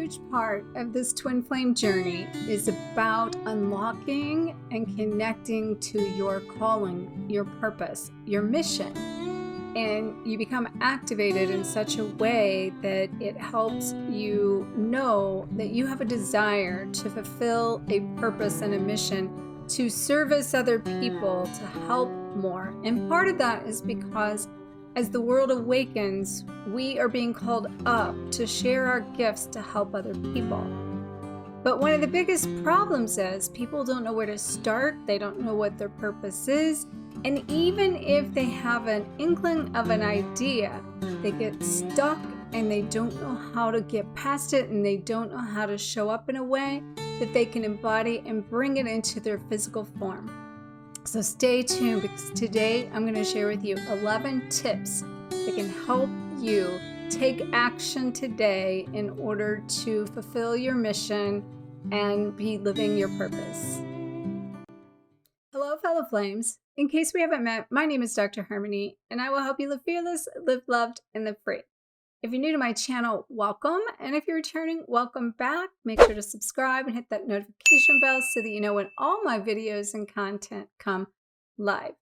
huge part of this twin flame journey is about unlocking and connecting to your calling, your purpose, your mission. And you become activated in such a way that it helps you know that you have a desire to fulfill a purpose and a mission to service other people, to help more. And part of that is because as the world awakens, we are being called up to share our gifts to help other people. But one of the biggest problems is people don't know where to start. They don't know what their purpose is. And even if they have an inkling of an idea, they get stuck and they don't know how to get past it, and they don't know how to show up in a way that they can embody and bring it into their physical form. So stay tuned, because today I'm going to share with you 11 tips that can help you take action today in order to fulfill your mission and be living your purpose. Hello, fellow flames. In case we haven't met, my name is Dr. Harmony, and I will help you live fearless, live loved, and live free. If you're new to my channel, welcome. And if you're returning, welcome back. Make sure to subscribe and hit that notification bell so that you know when all my videos and content come live.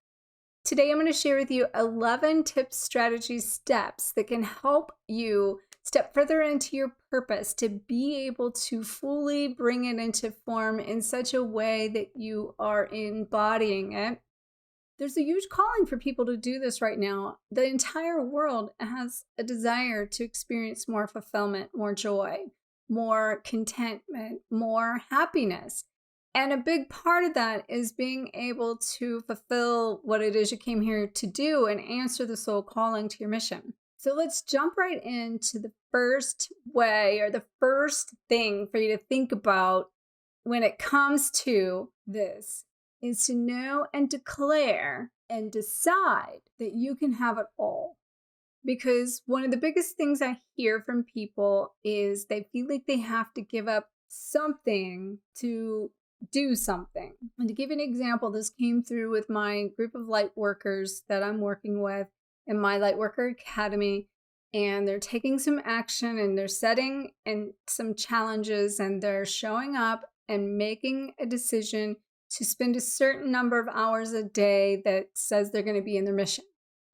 Today, I'm going to share with you 11 tips, strategies, steps that can help you step further into your purpose to be able to fully bring it into form in such a way that you are embodying it. There's a huge calling for people to do this right now. The entire world has a desire to experience more fulfillment, more joy, more contentment, more happiness. And a big part of that is being able to fulfill what it is you came here to do and answer the soul calling to your mission. So let's jump right into the first way, or the first thing for you to think about when it comes to this, is to know and declare and decide that you can have it all. Because one of the biggest things I hear from people is they feel like they have to give up something to do something. And to give you an example, this came through with my group of light workers that I'm working with in my Lightworker Academy. And they're taking some action, and they're setting and some challenges, and they're showing up and making a decision to spend a certain number of hours a day that says they're going to be in their mission.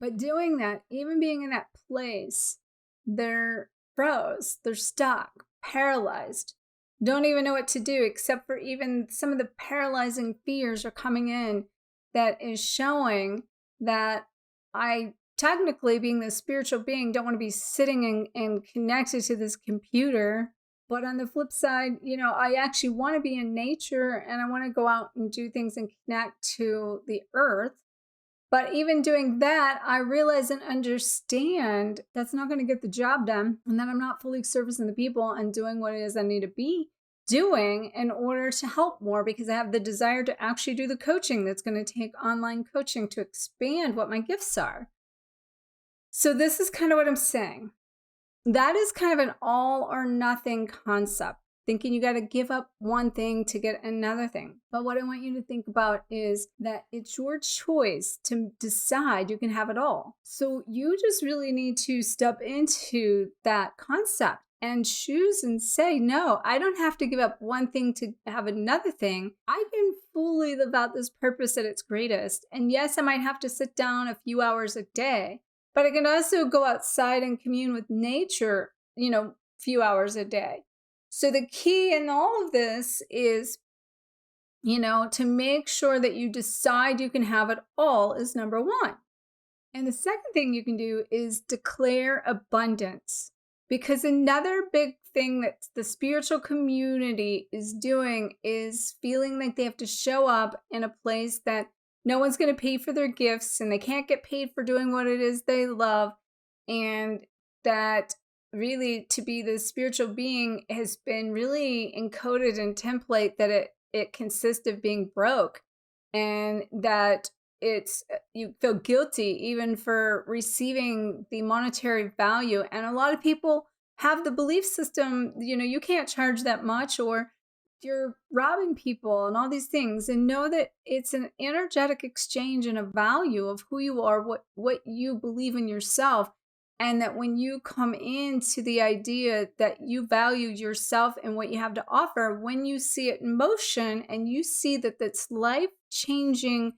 But doing that, even being in that place, they're froze, they're stuck, paralyzed, don't even know what to do, except for even some of the paralyzing fears are coming in that is showing that I technically, being the spiritual being, don't want to be sitting and connected to this computer. But on the flip side, I actually want to be in nature, and I want to go out and do things and connect to the earth. But even doing that, I realize and understand that's not going to get the job done, and that I'm not fully servicing the people and doing what it is I need to be doing in order to help more, because I have the desire to actually do the coaching that's going to take online coaching to expand what my gifts are. So this is kind of what I'm saying. That is kind of an all or nothing concept, thinking you got to give up one thing to get another thing. But what I want you to think about is that it's your choice to decide you can have it all. So you just really need to step into that concept and choose and say, no, I don't have to give up one thing to have another thing. I can fully live out this purpose at its greatest. And yes, I might have to sit down a few hours a day, but I can also go outside and commune with nature, a few hours a day. So the key in all of this is, to make sure that you decide you can have it all is number one. And the second thing you can do is declare abundance. Because another big thing that the spiritual community is doing is feeling like they have to show up in a place that no one's going to pay for their gifts, and they can't get paid for doing what it is they love. And that really, to be the spiritual being has been really encoded in template that it consists of being broke, and that you feel guilty even for receiving the monetary value. And a lot of people have the belief system, you can't charge that much, or you're robbing people and all these things. And know that it's an energetic exchange and a value of who you are, what you believe in yourself. And that when you come into the idea that you value yourself and what you have to offer, when you see it in motion and you see that that's life changing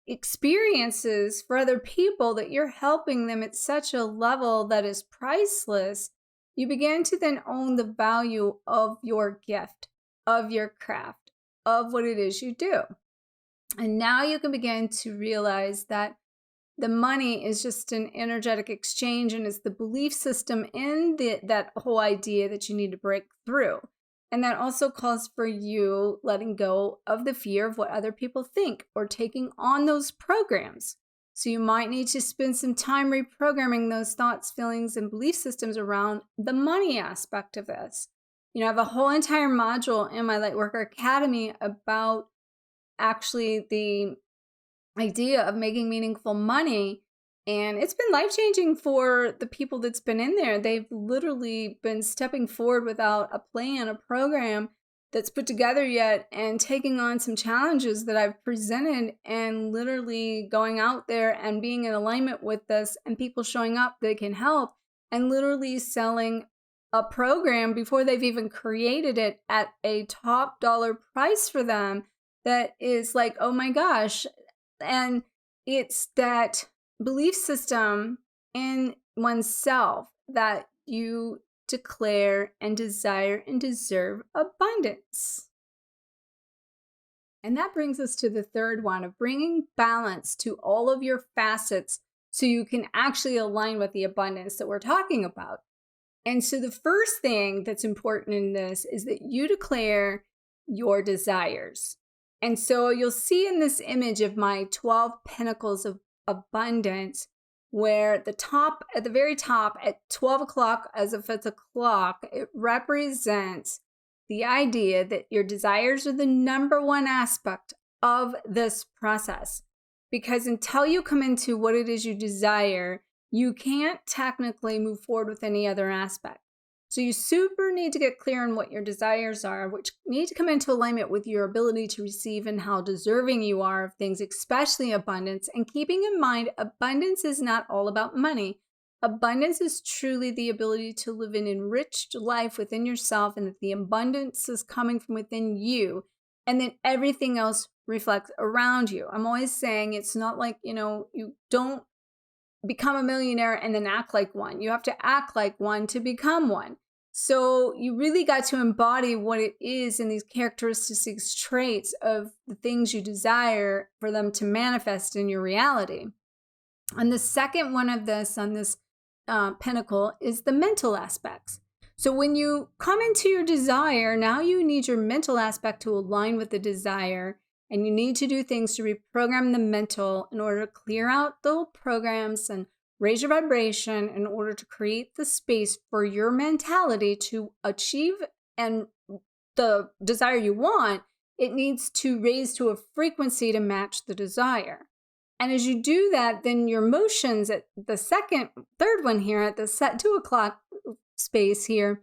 experiences for other people, that you're helping them at such a level that is priceless, you begin to then own the value of your gift, of your craft, of what it is you do. And now you can begin to realize that the money is just an energetic exchange and is the belief system in that whole idea that you need to break through. And that also calls for you letting go of the fear of what other people think or taking on those programs. So you might need to spend some time reprogramming those thoughts, feelings, and belief systems around the money aspect of this. I have a whole entire module in my Lightworker Academy about actually the idea of making meaningful money, and it's been life-changing for the people that's been in there. They've literally been stepping forward without a plan, a program that's put together yet, and taking on some challenges that I've presented, and literally going out there and being in alignment with this, and people showing up that can help, and literally selling a program before they've even created it at a top dollar price for them that is like, oh my gosh. And it's that belief system in oneself that you declare and desire and deserve abundance. And that brings us to the third one of bringing balance to all of your facets so you can actually align with the abundance that we're talking about. And so the first thing that's important in this is that you declare your desires. And so you'll see in this image of my 12 pinnacles of abundance, where at the very top at 12 o'clock, as if it's a clock, it represents the idea that your desires are the number one aspect of this process. Because until you come into what it is you desire, you can't technically move forward with any other aspect. So you super need to get clear on what your desires are, which need to come into alignment with your ability to receive and how deserving you are of things, especially abundance. And keeping in mind, abundance is not all about money. Abundance is truly the ability to live an enriched life within yourself, and that the abundance is coming from within you, and then everything else reflects around you. I'm always saying it's not like, you don't become a millionaire and then act like one. You have to act like one to become one. So you really got to embody what it is in these characteristics, traits of the things you desire for them to manifest in your reality. And the second one of this on this pinnacle is the mental aspects. So when you come into your desire, now you need your mental aspect to align with the desire. And you need to do things to reprogram the mental in order to clear out the programs and raise your vibration in order to create the space for your mentality to achieve and the desire you want. It needs to raise to a frequency to match the desire. And as you do that, then your emotions at the third one here at the 2 o'clock space here,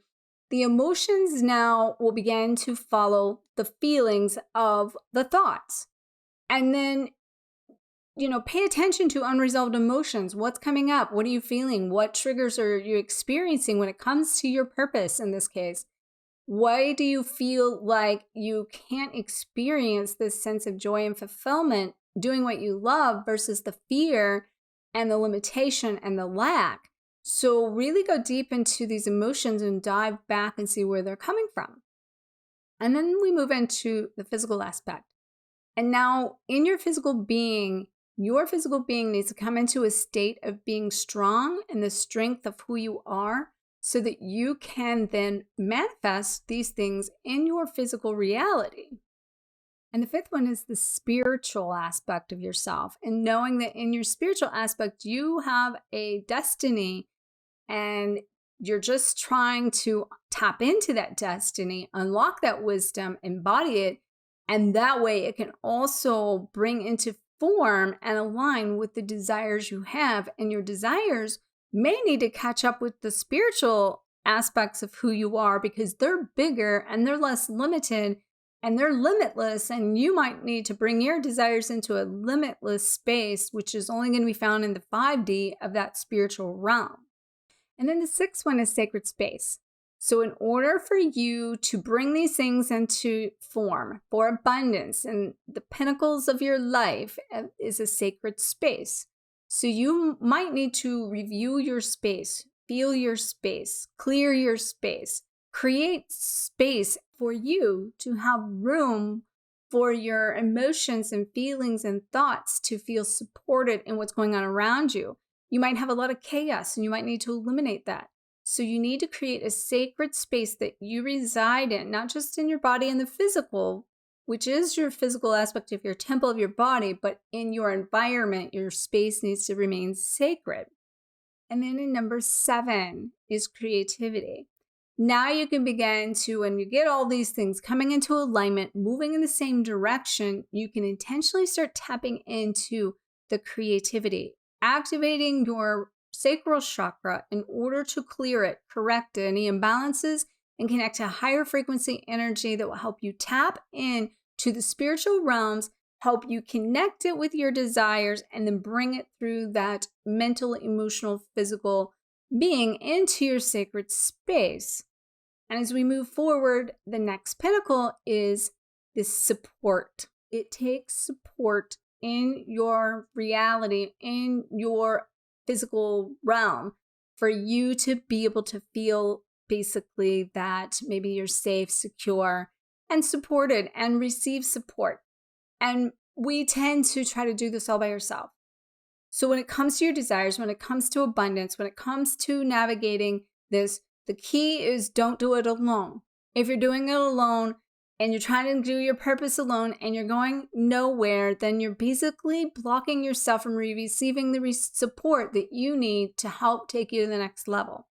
the emotions now will begin to follow the feelings of the thoughts. And then, pay attention to unresolved emotions. What's coming up? What are you feeling? What triggers are you experiencing when it comes to your purpose in this case? Why do you feel like you can't experience this sense of joy and fulfillment doing what you love versus the fear and the limitation and the lack? So really go deep into these emotions and dive back and see where they're coming from. And then we move into the physical aspect. And now in your physical being needs to come into a state of being strong in the strength of who you are, so that you can then manifest these things in your physical reality. And the fifth one is the spiritual aspect of yourself, and knowing that in your spiritual aspect, you have a destiny, and you're just trying to tap into that destiny, unlock that wisdom, embody it, and that way it can also bring into form and align with the desires you have. And your desires may need to catch up with the spiritual aspects of who you are, because they're bigger and they're less limited and they're limitless. And you might need to bring your desires into a limitless space, which is only going to be found in the 5D of that spiritual realm. And then the sixth one is sacred space. So in order for you to bring these things into form for abundance and the pinnacles of your life is a sacred space. So you might need to review your space, feel your space, clear your space, create space for you to have room for your emotions and feelings and thoughts to feel supported in what's going on around you. You might have a lot of chaos and you might need to eliminate that. So you need to create a sacred space that you reside in, not just in your body and the physical, which is your physical aspect of your temple of your body, but in your environment, your space needs to remain sacred. And then in number 7 is creativity. Now you can begin to, when you get all these things coming into alignment, moving in the same direction, you can intentionally start tapping into the creativity, activating your sacral chakra in order to clear it, correct any imbalances, and connect to higher frequency energy that will help you tap in to the spiritual realms, help you connect it with your desires, and then bring it through that mental, emotional, physical being into your sacred space. And as we move forward, the next pinnacle is this support. It takes support in your reality, in your physical realm, for you to be able to feel basically that maybe you're safe, secure, and supported and receive support. And we tend to try to do this all by yourself. So when it comes to your desires, when it comes to abundance, when it comes to navigating this, the key is don't do it alone. If you're doing it alone and you're trying to do your purpose alone and you're going nowhere, then you're basically blocking yourself from receiving the support that you need to help take you to the next level.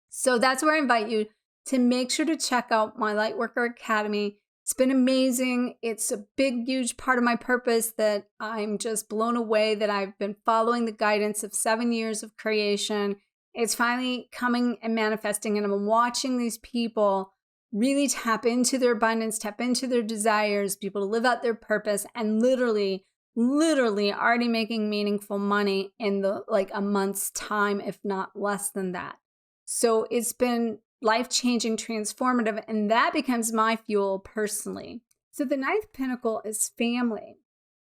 So that's where I invite you to make sure to check out my Lightworker Academy. It's been amazing. It's a big, huge part of my purpose that I'm just blown away that I've been following the guidance of 7 years of creation. It's finally coming and manifesting, and I'm watching these people really tap into their abundance, tap into their desires, people to live out their purpose, and literally already making meaningful money in a month's time, if not less than that. So it's been life-changing, transformative, and that becomes my fuel personally. So the 9th pinnacle is family.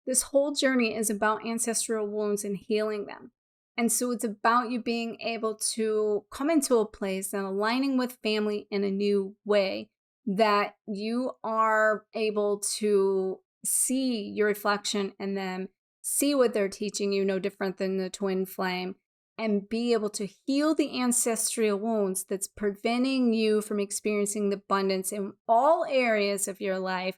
This whole journey is about ancestral wounds and healing them. And so it's about you being able to come into a place and aligning with family in a new way, that you are able to see your reflection in them, see what they're teaching you, no different than the twin flame, and be able to heal the ancestral wounds that's preventing you from experiencing the abundance in all areas of your life,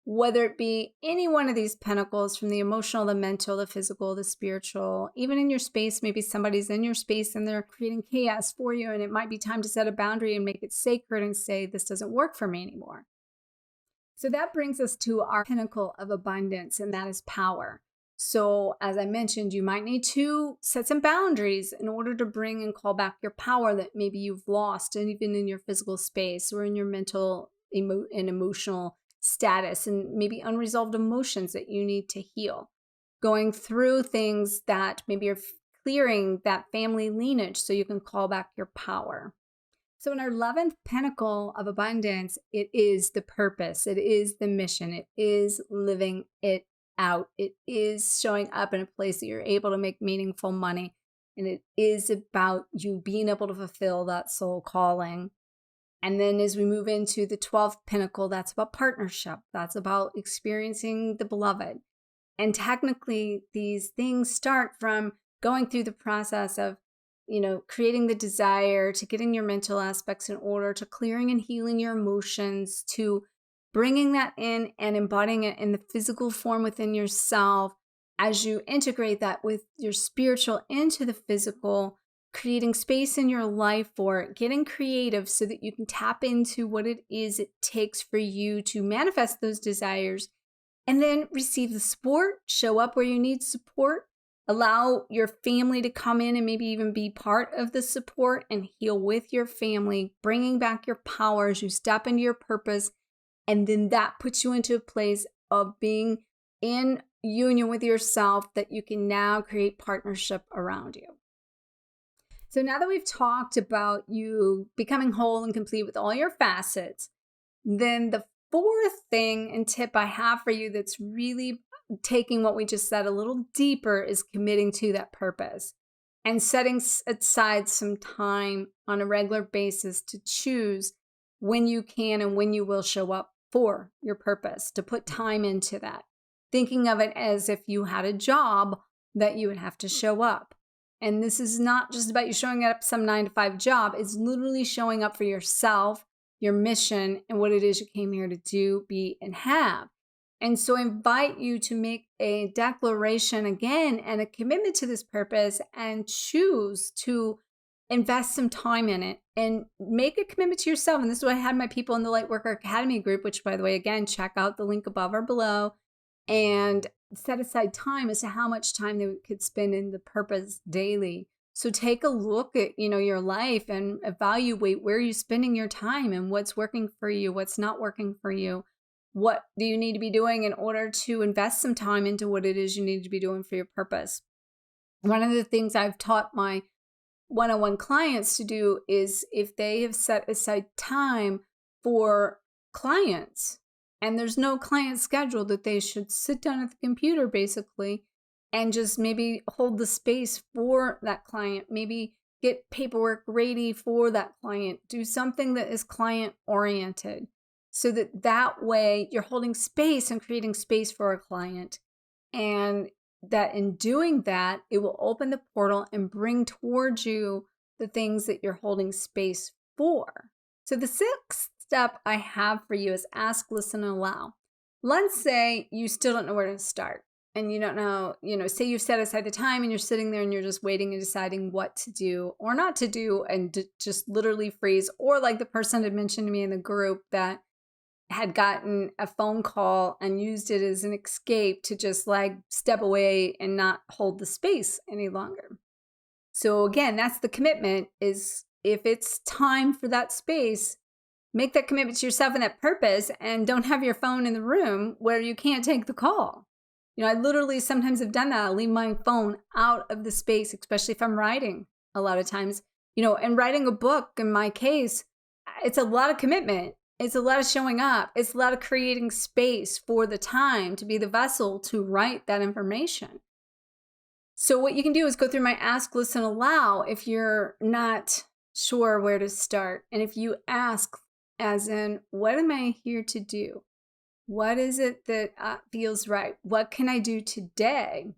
whether it be any one of these pinnacles, from the emotional, the mental, the physical, the spiritual, even in your space. Maybe somebody's in your space and they're creating chaos for you, and it might be time to set a boundary and make it sacred and say, this doesn't work for me anymore. So that brings us to our pinnacle of abundance, and that is power. So as I mentioned, you might need to set some boundaries in order to bring and call back your power that maybe you've lost, and even in your physical space or in your mental and emotional status, and maybe unresolved emotions that you need to heal. Going through things that maybe you're clearing that family lineage so you can call back your power. So in our 11th pinnacle of abundance, it is the purpose. It is the mission. It is living it out. It is showing up in a place that you're able to make meaningful money. And it is about you being able to fulfill that soul calling. And then as we move into the 12th pinnacle, that's about partnership. That's about experiencing the beloved. And technically, these things start from going through the process of, creating the desire, to getting your mental aspects in order, to clearing and healing your emotions, to bringing that in and embodying it in the physical form within yourself. As you integrate that with your spiritual into the physical, creating space in your life for it, getting creative so that you can tap into what it is it takes for you to manifest those desires, and then receive the support, show up where you need support, allow your family to come in and maybe even be part of the support and heal with your family, bringing back your power as you step into your purpose. And then that puts you into a place of being in union with yourself, that you can now create partnership around you. So now that we've talked about you becoming whole and complete with all your facets, then the fourth thing and tip I have for you that's really taking what we just said a little deeper is committing to that purpose and setting aside some time on a regular basis to choose when you can and when you will show up for your purpose, to put time into that. Thinking of it as if you had a job that you would have to show up. And this is not just about you showing up some 9-to-5 job. It's literally showing up for yourself, your mission, and what it is you came here to do, be, and have. And so I invite you to make a declaration again and a commitment to this purpose and choose to invest some time in it and make a commitment to yourself. And this is what I had my people in the Lightworker Academy group, which, by the way, again, check out the link above or below, and set aside time as to how much time they could spend in the purpose daily. So take a look at, your life and evaluate where you're spending your time and what's working for you, what's not working for you. What do you need to be doing in order to invest some time into what it is you need to be doing for your purpose? One of the things I've taught my one-on-one clients to do is, if they have set aside time for clients and there's no client schedule, that they should sit down at the computer basically and just maybe hold the space for that client, maybe get paperwork ready for that client, do something that is client oriented, so that way you're holding space and creating space for a client. And that in doing that, it will open the portal and bring towards you the things that you're holding space for. So the sixth step I have for you is ask, listen, and allow. Let's say you still don't know where to start and you don't know, say you've set aside the time and you're sitting there and you're just waiting and deciding what to do or not to do, and just literally freeze. Or like the person had mentioned to me in the group that had gotten a phone call and used it as an escape to just like step away and not hold the space any longer. So again, that's the commitment, is if it's time for that space, make that commitment to yourself and that purpose, and don't have your phone in the room where you can't take the call. I literally sometimes have done that. I'll leave my phone out of the space, especially if I'm writing a lot of times, and writing a book in my case, it's a lot of commitment. It's a lot of showing up. It's a lot of creating space for the time to be the vessel to write that information. So what you can do is go through my ask, listen, allow if you're not sure where to start. And if you ask as in, what am I here to do? What is it that feels right? What can I do today?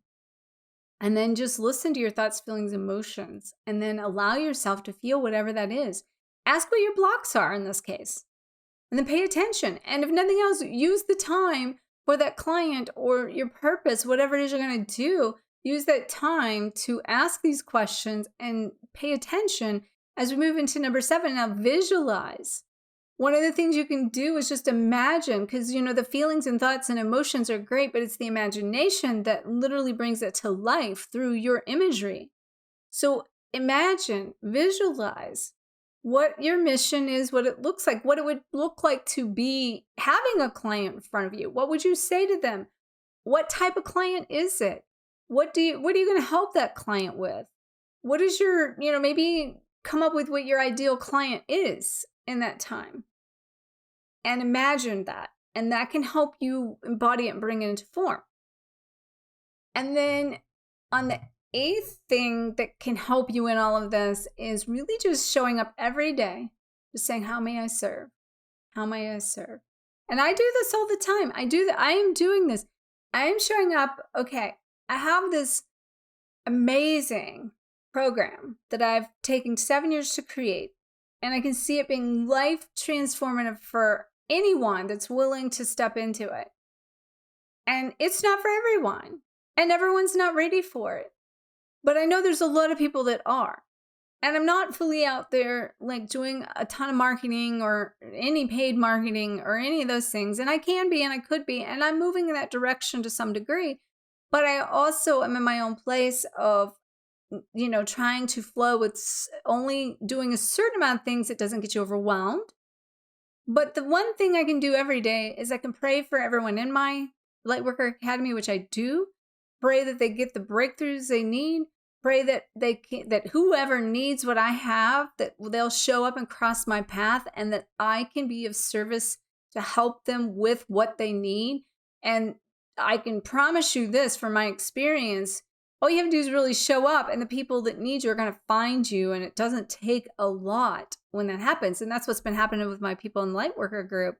And then just listen to your thoughts, feelings, emotions, and then allow yourself to feel whatever that is. Ask what your blocks are in this case. And then pay attention. And if nothing else, use the time for that client or your purpose, whatever it is you're going to do. Use that time to ask these questions and pay attention as we move into number 7. Now, visualize. One of the things you can do is just imagine, because, the feelings and thoughts and emotions are great, but it's the imagination that literally brings it to life through your imagery. So imagine, visualize what your mission is, what it looks like, what it would look like to be having a client in front of you. What would you say to them? What type of client is it? What are you going to help that client with? What is your, maybe come up with what your ideal client is in that time. And imagine that. And that can help you embody it and bring it into form. And then on the 8th thing that can help you in all of this is really just showing up every day, just saying, how may I serve? How may I serve? And I do this all the time. I am doing this. I am showing up. Okay, I have this amazing program that I've taken 7 years to create. And I can see it being life transformative for anyone that's willing to step into it. And it's not for everyone. And everyone's not ready for it. But I know there's a lot of people that are. And I'm not fully out there like doing a ton of marketing or any paid marketing or any of those things. And I can be and I could be. And I'm moving in that direction to some degree. But I also am in my own place of, trying to flow with only doing a certain amount of things that doesn't get you overwhelmed. But the one thing I can do every day is I can pray for everyone in my Lightworker Academy, which I do. Pray that they get the breakthroughs they need. pray that that whoever needs what I have, that they'll show up and cross my path, and that I can be of service to help them with what they need. And I can promise you this from my experience, all you have to do is really show up, and the people that need you are going to find you. And it doesn't take a lot when that happens. And that's what's been happening with my people in the Lightworker group.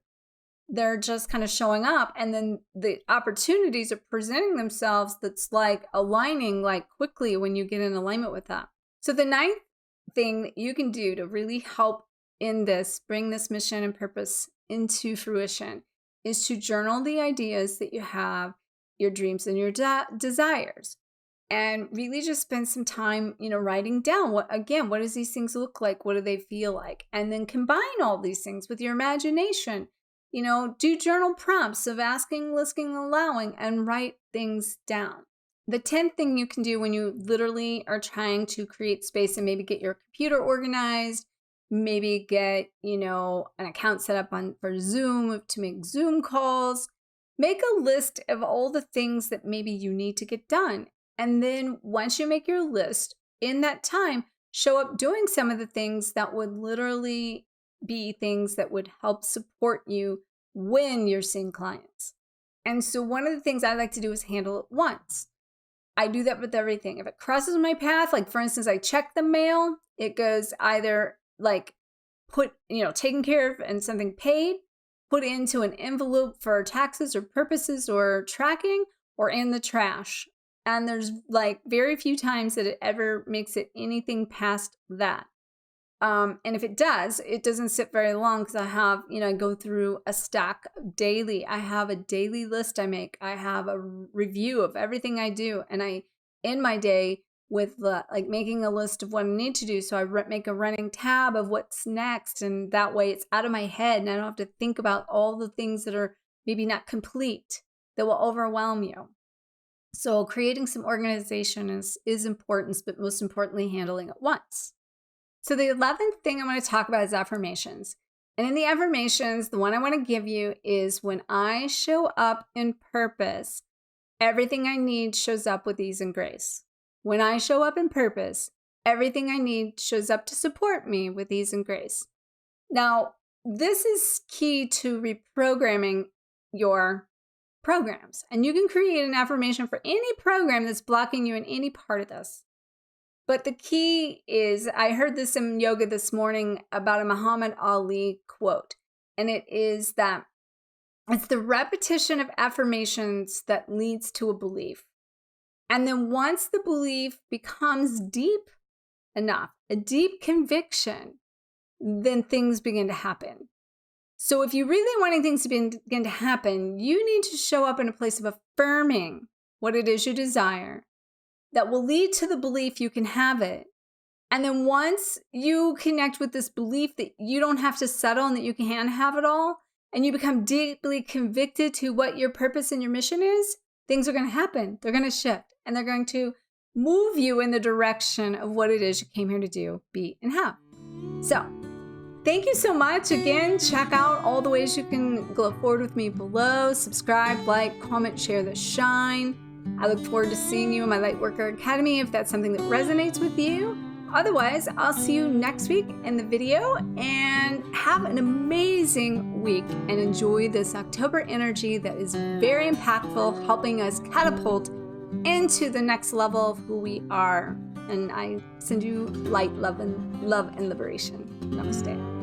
They're just kind of showing up, and then the opportunities are presenting themselves that's like aligning like quickly when you get in alignment with that. So the ninth thing that you can do to really help in this, bring this mission and purpose into fruition, is to journal the ideas that you have, your dreams and your desires. And really just spend some time, writing down what does these things look like? What do they feel like? And then combine all these things with your imagination. Do journal prompts of asking, listening, allowing, and write things down. The 10th thing you can do when you literally are trying to create space and maybe get your computer organized, maybe get, an account set up for Zoom to make Zoom calls, make a list of all the things that maybe you need to get done. And then once you make your list, in that time, show up doing some of the things that would literally be things that would help support you when you're seeing clients. And so one of the things I like to do is handle it once. I do that with everything. If it crosses my path, like for instance, I check the mail, it goes either like taken care of and something paid, put into an envelope for taxes or purposes or tracking, or in the trash. And there's like very few times that it ever makes it anything past that. And if it does, it doesn't sit very long because I have, I go through a stack daily. I have a daily list I make. I have a review of everything I do. And I end my day with making a list of what I need to do. So I make a running tab of what's next. And that way it's out of my head and I don't have to think about all the things that are maybe not complete that will overwhelm you. So creating some organization is important, but most importantly, handling it once. So the 11th thing I want to talk about is affirmations. And in the affirmations, the one I want to give you is when I show up in purpose, everything I need shows up with ease and grace. When I show up in purpose, everything I need shows up to support me with ease and grace. Now, this is key to reprogramming your programs. And you can create an affirmation for any program that's blocking you in any part of this. But the key is, I heard this in yoga this morning about a Muhammad Ali quote, and it is that it's the repetition of affirmations that leads to a belief. And then once the belief becomes deep enough, a deep conviction, then things begin to happen. So if you're really wanting things to begin to happen, you need to show up in a place of affirming what it is you desire that will lead to the belief you can have it. And then once you connect with this belief that you don't have to settle and that you can have it all, and you become deeply convicted to what your purpose and your mission is, things are going to happen. They're going to shift, and they're going to move you in the direction of what it is you came here to do, be, and have. So thank you so much. Again, check out all the ways you can go forward with me below. Subscribe, like, comment, share the shine. I look forward to seeing you in my Lightworker Academy if that's something that resonates with you. Otherwise, I'll see you next week in the video, and have an amazing week and enjoy this October energy that is very impactful, helping us catapult into the next level of who we are. And I send you light, love, and liberation. Namaste.